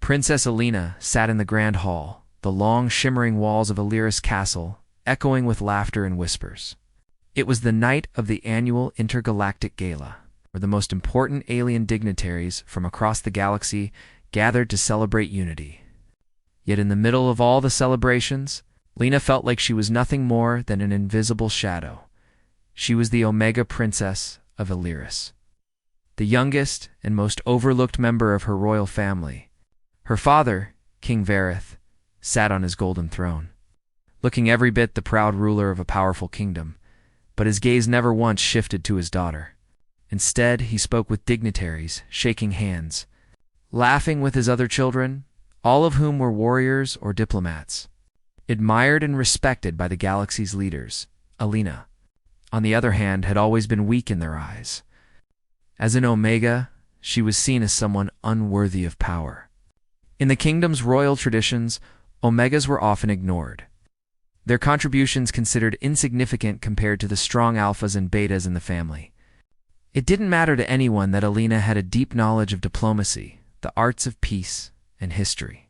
Princess Alina sat in the grand hall, the long shimmering walls of Aliris Castle echoing with laughter and whispers. It was the night of the annual intergalactic gala, where the most important alien dignitaries from across the galaxy gathered to celebrate unity. Yet in the middle of all the celebrations, Lena felt like she was nothing more than an invisible shadow. She was the Omega Princess of Aliris, the youngest and most overlooked member of her royal family. Her father, King Vareth, sat on his golden throne, looking every bit the proud ruler of a powerful kingdom, but his gaze never once shifted to his daughter. Instead, he spoke with dignitaries, shaking hands, laughing with his other children, all of whom were warriors or diplomats, admired and respected by the galaxy's leaders. Alina, on the other hand, had always been weak in their eyes. As an Omega, she was seen as someone unworthy of power. In the kingdom's royal traditions, Omegas were often ignored, their contributions considered insignificant compared to the strong alphas and betas in the family. It didn't matter to anyone that Alina had a deep knowledge of diplomacy, the arts of peace, and history.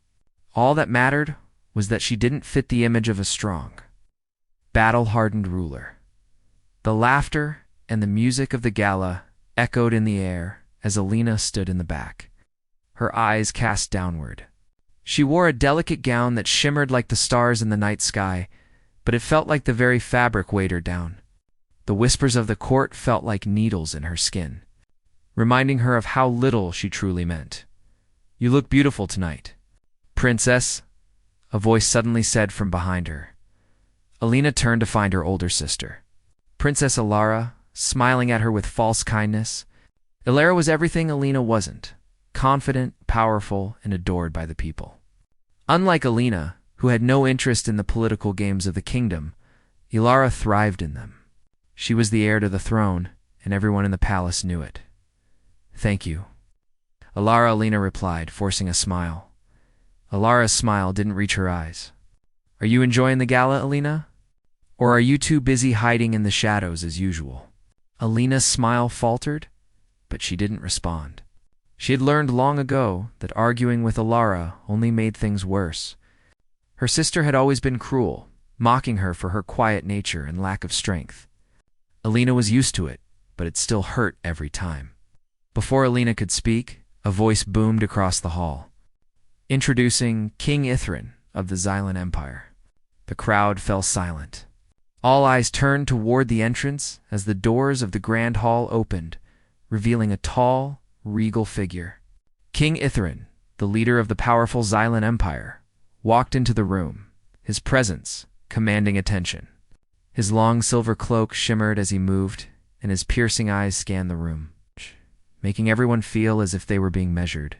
All that mattered was that she didn't fit the image of a strong, battle-hardened ruler. The laughter and the music of the gala echoed in the air as Alina stood in the back, her eyes cast downward. She wore a delicate gown that shimmered like the stars in the night sky, but it felt like the very fabric weighed her down. The whispers of the court felt like needles in her skin, reminding her of how little she truly meant. "You look beautiful tonight, Princess," a voice suddenly said from behind her. Alina turned to find her older sister, Princess Ilara, smiling at her with false kindness. Ilara was everything Alina wasn't: confident, powerful, and adored by the people. Unlike Alina, who had no interest in the political games of the kingdom, Ilara thrived in them. She was the heir to the throne, and everyone in the palace knew it. "Thank you," Alina replied, forcing a smile. Ilara's smile didn't reach her eyes. "Are you enjoying the gala, Alina? Or are you too busy hiding in the shadows as usual?" Alina's smile faltered, but she didn't respond. She had learned long ago that arguing with Ilara only made things worse. Her sister had always been cruel, mocking her for her quiet nature and lack of strength. Alina was used to it, but it still hurt every time. Before Alina could speak, a voice boomed across the hall, introducing King Ithrin of the Xylan Empire. The crowd fell silent. All eyes turned toward the entrance as the doors of the grand hall opened, revealing a tall, regal figure. King Ithrin, the leader of the powerful Xylan Empire, walked into the room, his presence commanding attention. His long silver cloak shimmered as he moved, and his piercing eyes scanned the room, making everyone feel as if they were being measured.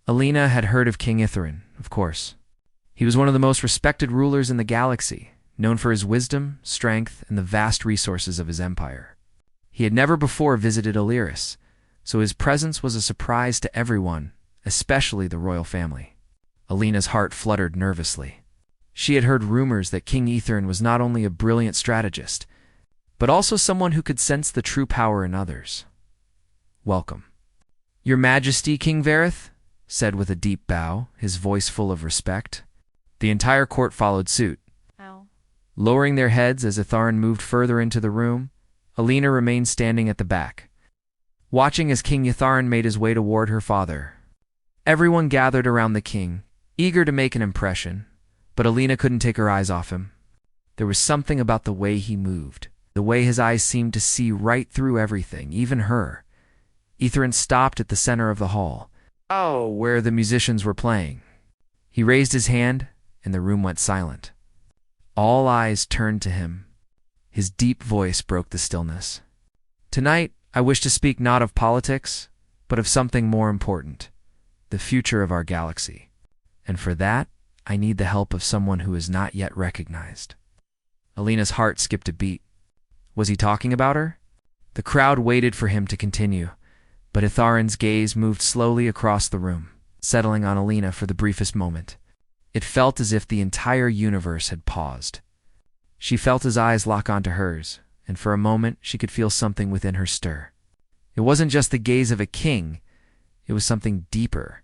Alina had heard of King Ithrin, of course. He was one of the most respected rulers in the galaxy, known for his wisdom, strength, and the vast resources of his empire. He had never before visited Aliris, so his presence was a surprise to everyone, especially the royal family. Alina's heart fluttered nervously. She had heard rumors that King Ithrin was not only a brilliant strategist, but also someone who could sense the true power in others. "Welcome." "Your Majesty, King Vareth," said with a deep bow, his voice full of respect. The entire court followed suit. Lowering their heads as Itharin moved further into the room, Alina remained standing at the back, watching as King Itharin made his way toward her father. Everyone gathered around the king, eager to make an impression, but Alina couldn't take her eyes off him. There was something about the way he moved, the way his eyes seemed to see right through everything, even her. Ithrin stopped at the center of the hall, where the musicians were playing. He raised his hand, and the room went silent. All eyes turned to him. His deep voice broke the stillness. "Tonight, I wish to speak not of politics, but of something more important, the future of our galaxy. And for that, I need the help of someone who is not yet recognized." Alina's heart skipped a beat. Was he talking about her? The crowd waited for him to continue, but Itharin's gaze moved slowly across the room, settling on Alina for the briefest moment. It felt as if the entire universe had paused. She felt his eyes lock onto hers, and for a moment she could feel something within her stir. It wasn't just the gaze of a king, it was something deeper.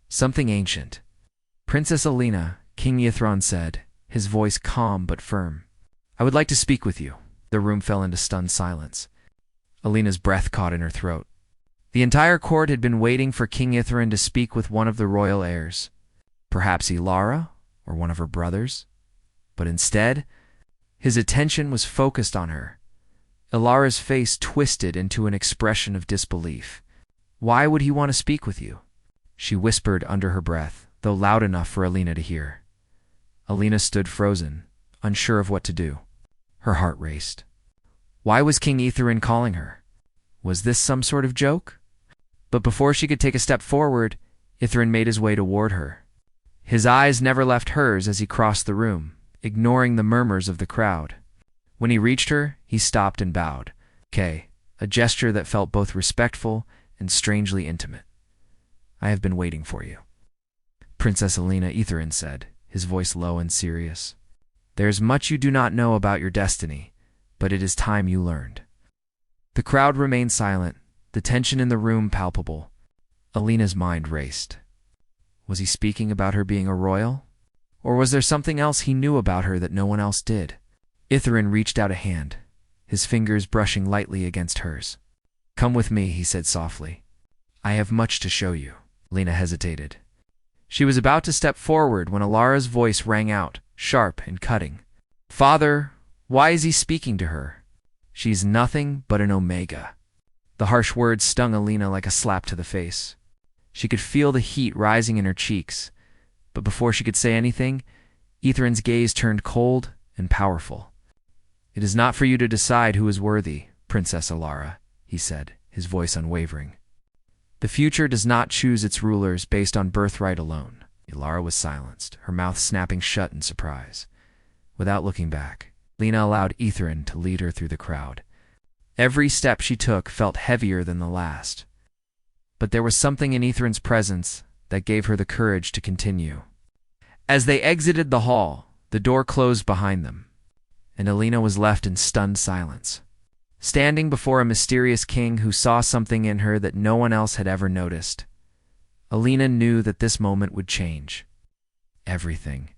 Something ancient. Princess Alina, King Ythron said, his voice calm but firm. I would like to speak with you. The room fell into stunned silence. Alina's breath caught in her throat. The entire court had been waiting for King Ythron to speak with one of the royal heirs. Perhaps Ilara, or one of her brothers. But instead, his attention was focused on her. Ilara's face twisted into an expression of disbelief. Why would he want to speak with you? She whispered under her breath, though loud enough for Alina to hear. Alina stood frozen, unsure of what to do. Her heart raced. Why was King Ythron calling her? Was this some sort of joke? But before she could take a step forward, Ythron made his way toward her. His eyes never left hers as he crossed the room, ignoring the murmurs of the crowd. When he reached her, he stopped and bowed. "Okay," a gesture that felt both respectful and strangely intimate. "I have been waiting for you." Princess Alina, Ythron said, his voice low and serious. "There's much you do not know about your destiny, but it is time you learned." The crowd remained silent, the tension in the room palpable. Alina's mind raced. Was he speaking about her being a royal? Or was there something else he knew about her that no one else did? Ythron reached out a hand, his fingers brushing lightly against hers. "Come with me," he said softly. "I have much to show you." Alina hesitated. She was about to step forward when Ilara's voice rang out, sharp and cutting. "Father, why is he speaking to her? She's nothing but an Omega." The harsh words stung Alina like a slap to the face. She could feel the heat rising in her cheeks, but before she could say anything, Ythron's gaze turned cold and powerful. "It is not for you to decide who is worthy, Princess Ilara," he said, his voice unwavering. "The future does not choose its rulers based on birthright alone." Ilara was silenced, her mouth snapping shut in surprise. Without looking back, Alina allowed Ythron to lead her through the crowd. Every step she took felt heavier than the last. But there was something in Ythron's presence that gave her the courage to continue. As they exited the hall, the door closed behind them, and Alina was left in stunned silence, standing before a mysterious king who saw something in her that no one else had ever noticed. Alina knew that this moment would change everything,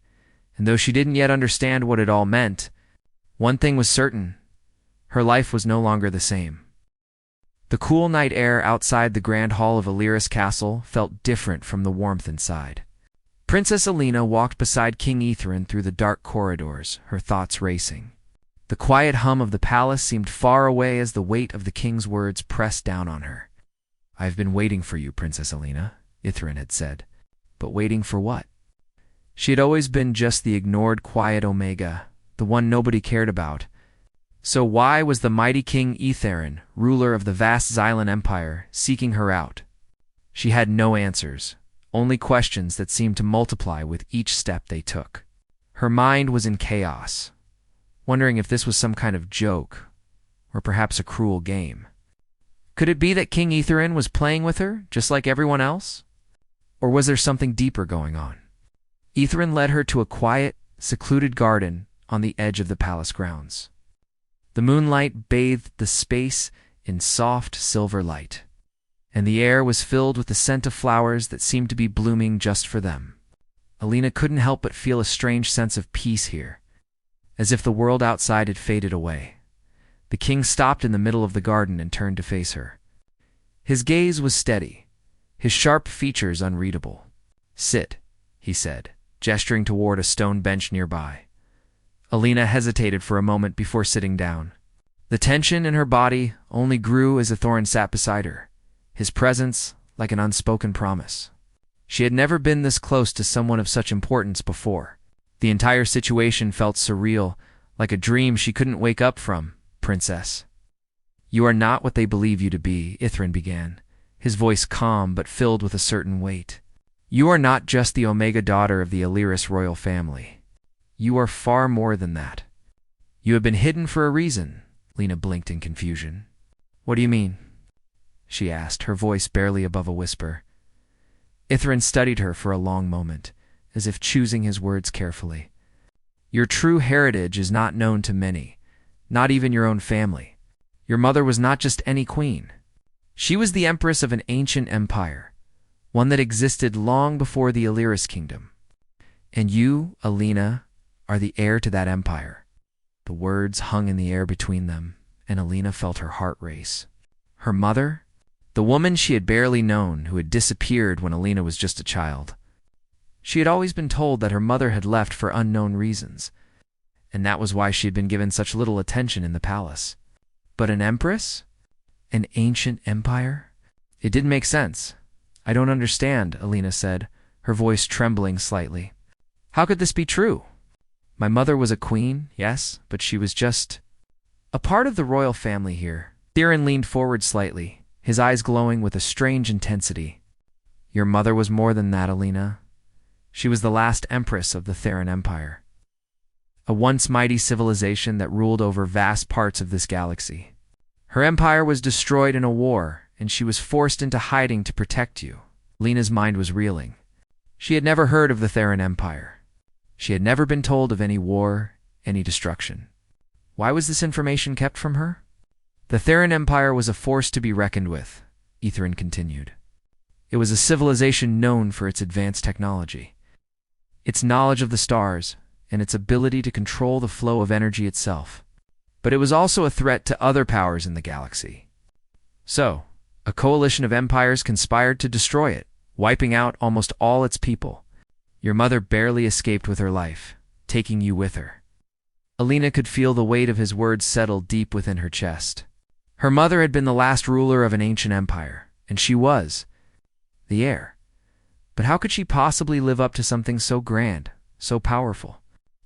and though she didn't yet understand what it all meant, one thing was certain: her life was no longer the same. The cool night air outside the grand hall of Illyris Castle felt different from the warmth inside. Princess Alina walked beside King Ythron through the dark corridors, her thoughts racing. The quiet hum of the palace seemed far away as the weight of the king's words pressed down on her. "I have been waiting for you, Princess Alina," Ythron had said. But waiting for what? She had always been just the ignored quiet Omega, the one nobody cared about. So why was the mighty King Ythron, ruler of the vast Xylan Empire, seeking her out? She had no answers, only questions that seemed to multiply with each step they took. Her mind was in chaos, wondering if this was some kind of joke, or perhaps a cruel game. Could it be that King Ythron was playing with her, just like everyone else? Or was there something deeper going on? Ythron led her to a quiet, secluded garden on the edge of the palace grounds. The moonlight bathed the space in soft silver light, and the air was filled with the scent of flowers that seemed to be blooming just for them. Alina couldn't help but feel a strange sense of peace here, as if the world outside had faded away. The king stopped in the middle of the garden and turned to face her. His gaze was steady, his sharp features unreadable. "Sit," he said, gesturing toward a stone bench nearby. Alina hesitated for a moment before sitting down. The tension in her body only grew as Ythron sat beside her, his presence like an unspoken promise. She had never been this close to someone of such importance before. The entire situation felt surreal, like a dream she couldn't wake up from. "Princess, you are not what they believe you to be," Ythron began, his voice calm but filled with a certain weight. "You are not just the Omega daughter of the Illyris royal family. You are far more than that. You have been hidden for a reason." Lena blinked in confusion. "What do you mean?" she asked, her voice barely above a whisper. Ythron studied her for a long moment, as if choosing his words carefully. "Your true heritage is not known to many, not even your own family. Your mother was not just any queen. She was the empress of an ancient empire, one that existed long before the Illyris kingdom. And you, Alina, are the heir to that empire. The words hung in the air between them, and Alina felt her heart race. Her mother? The woman she had barely known, who had disappeared when Alina was just a child. She had always been told that her mother had left for unknown reasons, and that was why she had been given such little attention in the palace. But an empress? An ancient empire? It didn't make sense. I don't understand, Alina said, her voice trembling slightly. How could this be true? My mother was a queen, yes, but she was just a part of the royal family here. Theron leaned forward slightly, his eyes glowing with a strange intensity. Your mother was more than that, Alina. She was the last empress of the Theron Empire, a once mighty civilization that ruled over vast parts of this galaxy. Her empire was destroyed in a war, and she was forced into hiding to protect you. Lena's mind was reeling. She had never heard of the Theron Empire. She had never been told of any war, any destruction. Why was this information kept from her? The Theron Empire was a force to be reckoned with, Etherin continued. It was a civilization known for its advanced technology, its knowledge of the stars, and its ability to control the flow of energy itself. But it was also a threat to other powers in the galaxy. So, a coalition of empires conspired to destroy it, wiping out almost all its people. Your mother barely escaped with her life, taking you with her. Alina could feel the weight of his words settle deep within her chest. Her mother had been the last ruler of an ancient empire, and she was the heir. But how could she possibly live up to something so grand, so powerful?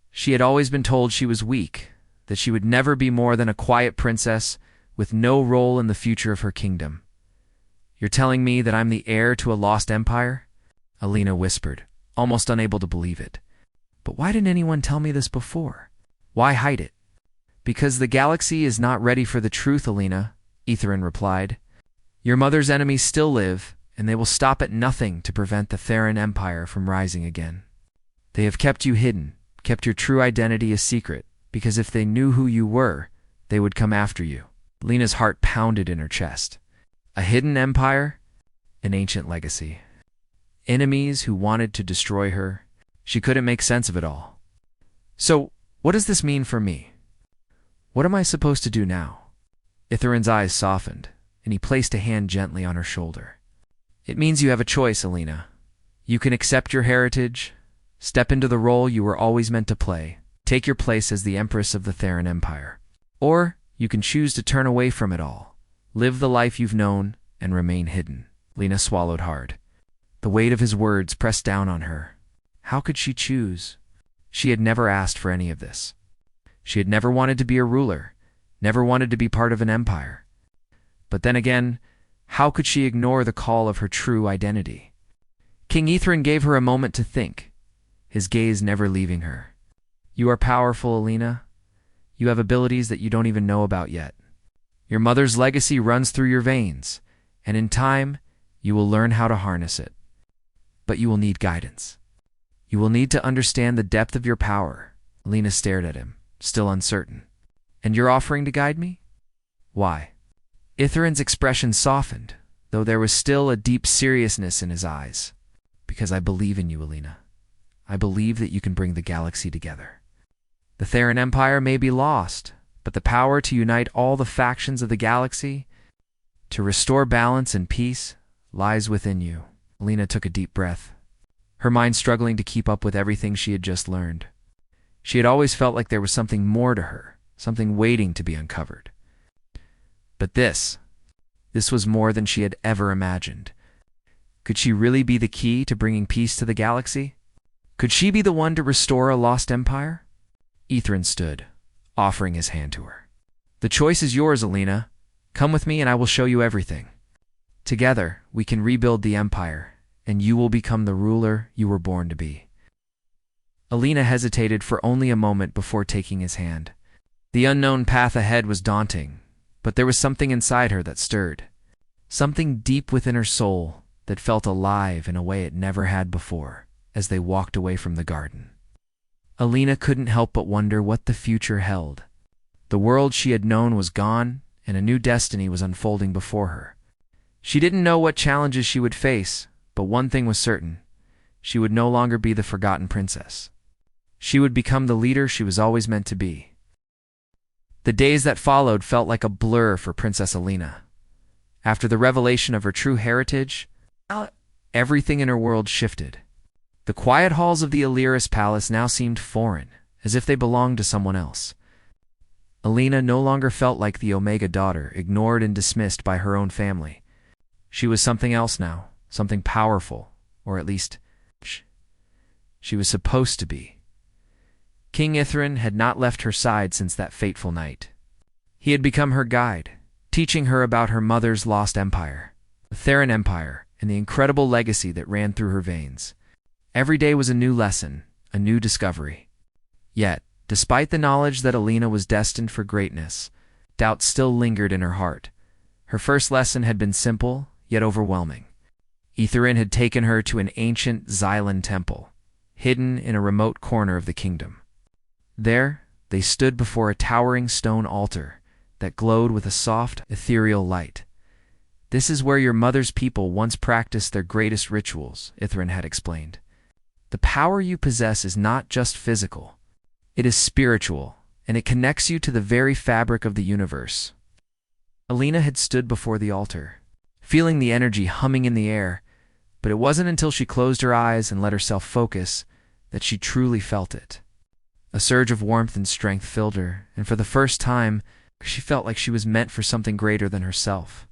She had always been told she was weak, that she would never be more than a quiet princess with no role in the future of her kingdom. You're telling me that I'm the heir to a lost empire? Alina whispered, almost unable to believe it. But why didn't anyone tell me this before? Why hide it? Because the galaxy is not ready for the truth, Alina, Etherin replied. Your mother's enemies still live, and they will stop at nothing to prevent the Theron Empire from rising again. They have kept you hidden, kept your true identity a secret, because if they knew who you were, they would come after you. Lena's heart pounded in her chest. A hidden empire? An ancient legacy. Enemies who wanted to destroy her. She couldn't make sense of it all. So, what does this mean for me? What am I supposed to do now? Itherin's eyes softened, and he placed a hand gently on her shoulder. It means you have a choice, Alina. You can accept your heritage, step into the role you were always meant to play, take your place as the Empress of the Theron Empire. Or you can choose to turn away from it all, live the life you've known, and remain hidden. Lena swallowed hard. The weight of his words pressed down on her. How could she choose? She had never asked for any of this. She had never wanted to be a ruler, never wanted to be part of an empire. But then again, how could she ignore the call of her true identity? King Etherin gave her a moment to think, his gaze never leaving her. You are powerful, Alina. You have abilities that you don't even know about yet. Your mother's legacy runs through your veins, and in time, you will learn how to harness it. But you will need guidance. You will need to understand the depth of your power. Alina stared at him, still uncertain. And you're offering to guide me? Why? Itherin's expression softened, though there was still a deep seriousness in his eyes. Because I believe in you, Alina. I believe that you can bring the galaxy together. The Theron Empire may be lost, but the power to unite all the factions of the galaxy, to restore balance and peace, lies within you. Alina took a deep breath, her mind struggling to keep up with everything she had just learned. She had always felt like there was something more to her, something waiting to be uncovered. But this was more than she had ever imagined. Could she really be the key to bringing peace to the galaxy? Could she be the one to restore a lost empire? Etherin stood, offering his hand to her. The choice is yours, Alina. Come with me and I will show you everything. Together, we can rebuild the empire, and you will become the ruler you were born to be. Alina hesitated for only a moment before taking his hand. The unknown path ahead was daunting, but there was something inside her that stirred. Something deep within her soul that felt alive in a way it never had before as they walked away from the garden. Alina couldn't help but wonder what the future held. The world she had known was gone, and a new destiny was unfolding before her. She didn't know what challenges she would face, but but one thing was certain. She would no longer be the forgotten princess. She would become the leader she was always meant to be. The days that followed felt like a blur for Princess Alina. After the revelation of her true heritage, everything in her world shifted. The quiet halls of the Aliris Palace now seemed foreign, as if they belonged to someone else. Alina no longer felt like the Omega daughter, ignored and dismissed by her own family. She was something else now, something powerful, or at least, she was supposed to be. King Ithrin had not left her side since that fateful night. He had become her guide, teaching her about her mother's lost empire, the Theran Empire, and the incredible legacy that ran through her veins. Every day was a new lesson, a new discovery. Yet, despite the knowledge that Alina was destined for greatness, doubt still lingered in her heart. Her first lesson had been simple, yet overwhelming. Ithrin had taken her to an ancient Xylan temple, hidden in a remote corner of the kingdom. There, they stood before a towering stone altar that glowed with a soft, ethereal light. "This is where your mother's people once practiced their greatest rituals," Ithrin had explained. "The power you possess is not just physical. It is spiritual, and it connects you to the very fabric of the universe." Alina had stood before the altar, feeling the energy humming in the air, but it wasn't until she closed her eyes and let herself focus that she truly felt it. A surge of warmth and strength filled her, and for the first time, she felt like she was meant for something greater than herself.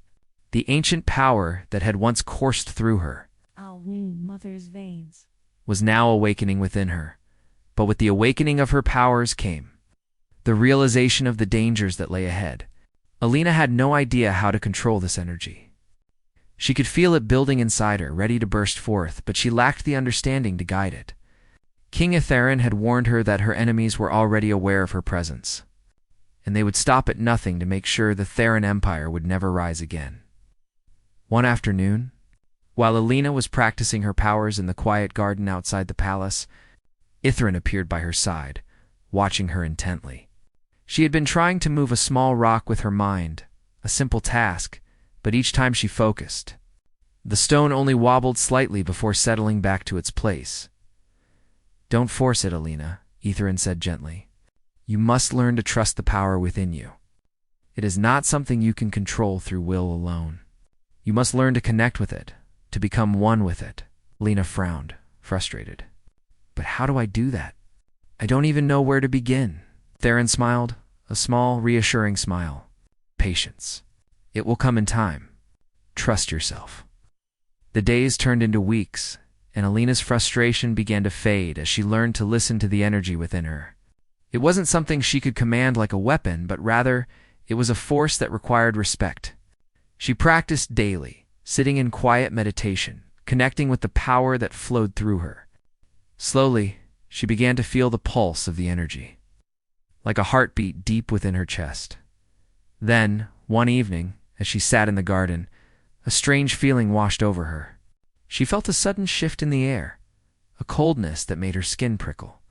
The ancient power that had once coursed through her, I'll wound mother's veins, was now awakening within her. But with the awakening of her powers came the realization of the dangers that lay ahead. Alina had no idea how to control this energy. She could feel it building inside her, ready to burst forth, but she lacked the understanding to guide it. King Ithrin had warned her that her enemies were already aware of her presence, and they would stop at nothing to make sure the Theran Empire would never rise again. One afternoon, while Alina was practicing her powers in the quiet garden outside the palace, Ithrin appeared by her side, watching her intently. She had been trying to move a small rock with her mind, a simple task, but each time she focused, the stone only wobbled slightly before settling back to its place. "Don't force it, Alina," Ithrin said gently. "You must learn to trust the power within you. It is not something you can control through will alone. You must learn to connect with it, to become one with it." Alina frowned, frustrated. "But how do I do that? I don't even know where to begin." Theron smiled, a small, reassuring smile. "Patience. It will come in time. Trust yourself." The days turned into weeks, and Alina's frustration began to fade as she learned to listen to the energy within her. It wasn't something she could command like a weapon, but rather, it was a force that required respect. She practiced daily, sitting in quiet meditation, connecting with the power that flowed through her. Slowly, she began to feel the pulse of the energy, like a heartbeat deep within her chest. Then, one evening, as she sat in the garden, a strange feeling washed over her. She felt a sudden shift in the air, a coldness that made her skin prickle.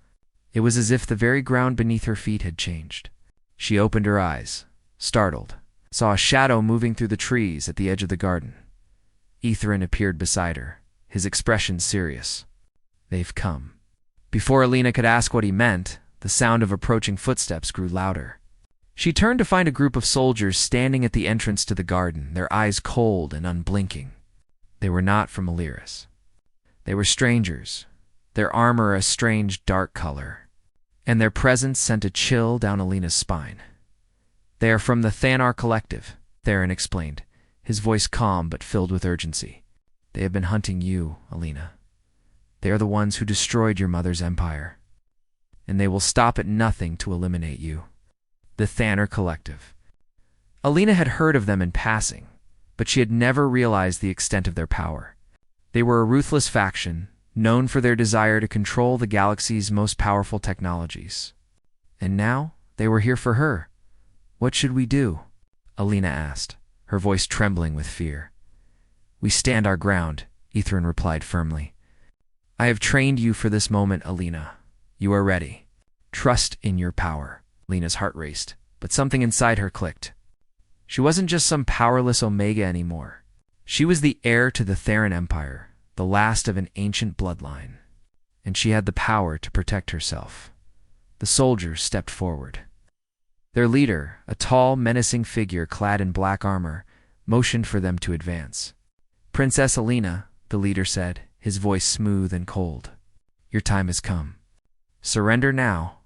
It was as if the very ground beneath her feet had changed. She opened her eyes, startled, saw a shadow moving through the trees at the edge of the garden. Ithrin appeared beside her, his expression serious. "They've come." Before Alina could ask what he meant, the sound of approaching footsteps grew louder. She turned to find a group of soldiers standing at the entrance to the garden, their eyes cold and unblinking. They were not from Aliris. They were strangers, their armor a strange dark color, and their presence sent a chill down Alina's spine. "They are from the Thanar Collective," Theron explained, his voice calm but filled with urgency. "They have been hunting you, Alina. They are the ones who destroyed your mother's empire, and they will stop at nothing to eliminate you." The Thanar Collective. Alina had heard of them in passing, but she had never realized the extent of their power. They were a ruthless faction, known for their desire to control the galaxy's most powerful technologies. And now, they were here for her. "What should we do?" Alina asked, her voice trembling with fear. "We stand our ground," Ithrin replied firmly. "I have trained you for this moment, Alina. You are ready. Trust in your power." Alina's heart raced, but something inside her clicked. She wasn't just some powerless Omega anymore. She was the heir to the Theran Empire, the last of an ancient bloodline, and she had the power to protect herself. The soldiers stepped forward. Their leader, a tall, menacing figure clad in black armor, motioned for them to advance. "Princess Alina," the leader said, his voice smooth and cold, "your time has come. Surrender now,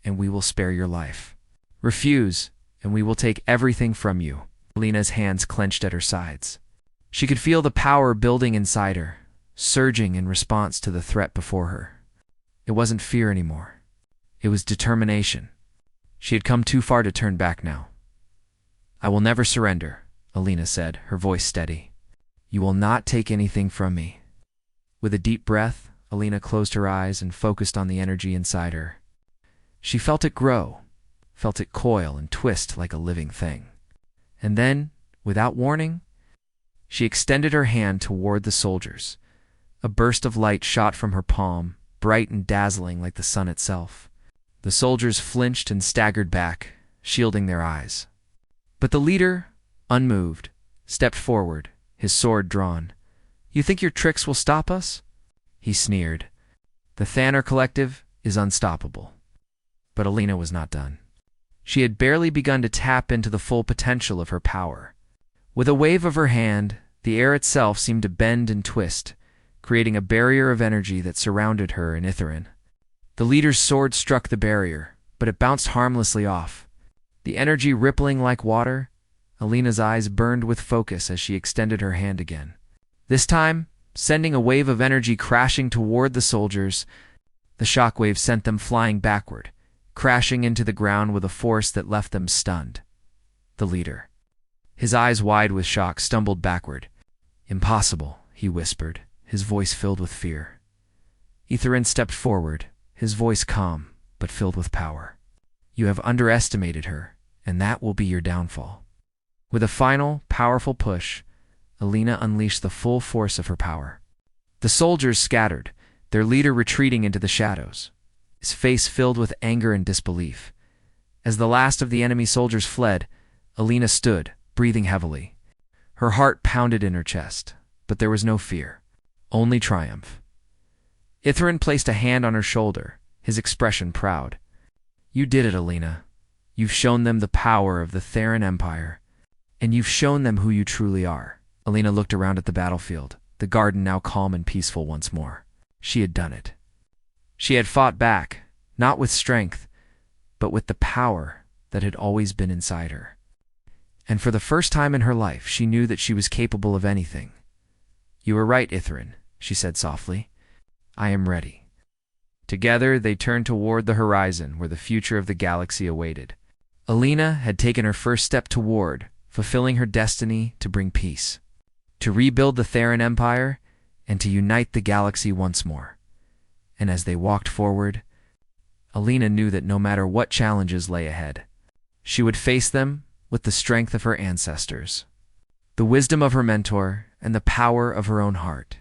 and we will spare your life. Refuse, and we will take everything from you." Alina's hands clenched at her sides. She could feel the power building inside her, surging in response to the threat before her. It wasn't fear anymore. It was determination. She had come too far to turn back now. "I will never surrender," Alina said, her voice steady. "You will not take anything from me." With a deep breath, Alina closed her eyes and focused on the energy inside her. She felt it grow, felt it coil and twist like a living thing. And then, without warning, she extended her hand toward the soldiers. A burst of light shot from her palm, bright and dazzling like the sun itself. The soldiers flinched and staggered back, shielding their eyes. But the leader, unmoved, stepped forward, his sword drawn. "You think your tricks will stop us?" he sneered. "The Thanner Collective is unstoppable." But Alina was not done. She had barely begun to tap into the full potential of her power. With a wave of her hand, the air itself seemed to bend and twist, creating a barrier of energy that surrounded her and Ithrin. The leader's sword struck the barrier, but it bounced harmlessly off. The energy rippling like water, Alina's eyes burned with focus as she extended her hand again. This time, sending a wave of energy crashing toward the soldiers, the shockwave sent them flying backward, crashing into the ground with a force that left them stunned. The leader, his eyes wide with shock, stumbled backward. "Impossible," he whispered, his voice filled with fear. Ithrin stepped forward, his voice calm, but filled with power. "You have underestimated her, and that will be your downfall." With a final, powerful push, Alina unleashed the full force of her power. The soldiers scattered, their leader retreating into the shadows, his face filled with anger and disbelief. As the last of the enemy soldiers fled, Alina stood, breathing heavily. Her heart pounded in her chest, but there was no fear, only triumph. Ithrin placed a hand on her shoulder, his expression proud. "You did it, Alina. You've shown them the power of the Theran Empire, and you've shown them who you truly are." Alina looked around at the battlefield, the garden now calm and peaceful once more. She had done it. She had fought back, not with strength, but with the power that had always been inside her. And for the first time in her life, she knew that she was capable of anything. "You were right, Ithrin," she said softly. "I am ready." Together, they turned toward the horizon where the future of the galaxy awaited. Alina had taken her first step toward fulfilling her destiny to bring peace, to rebuild the Theran Empire, and to unite the galaxy once more. And as they walked forward, Alina knew that no matter what challenges lay ahead, she would face them with the strength of her ancestors, the wisdom of her mentor, and the power of her own heart.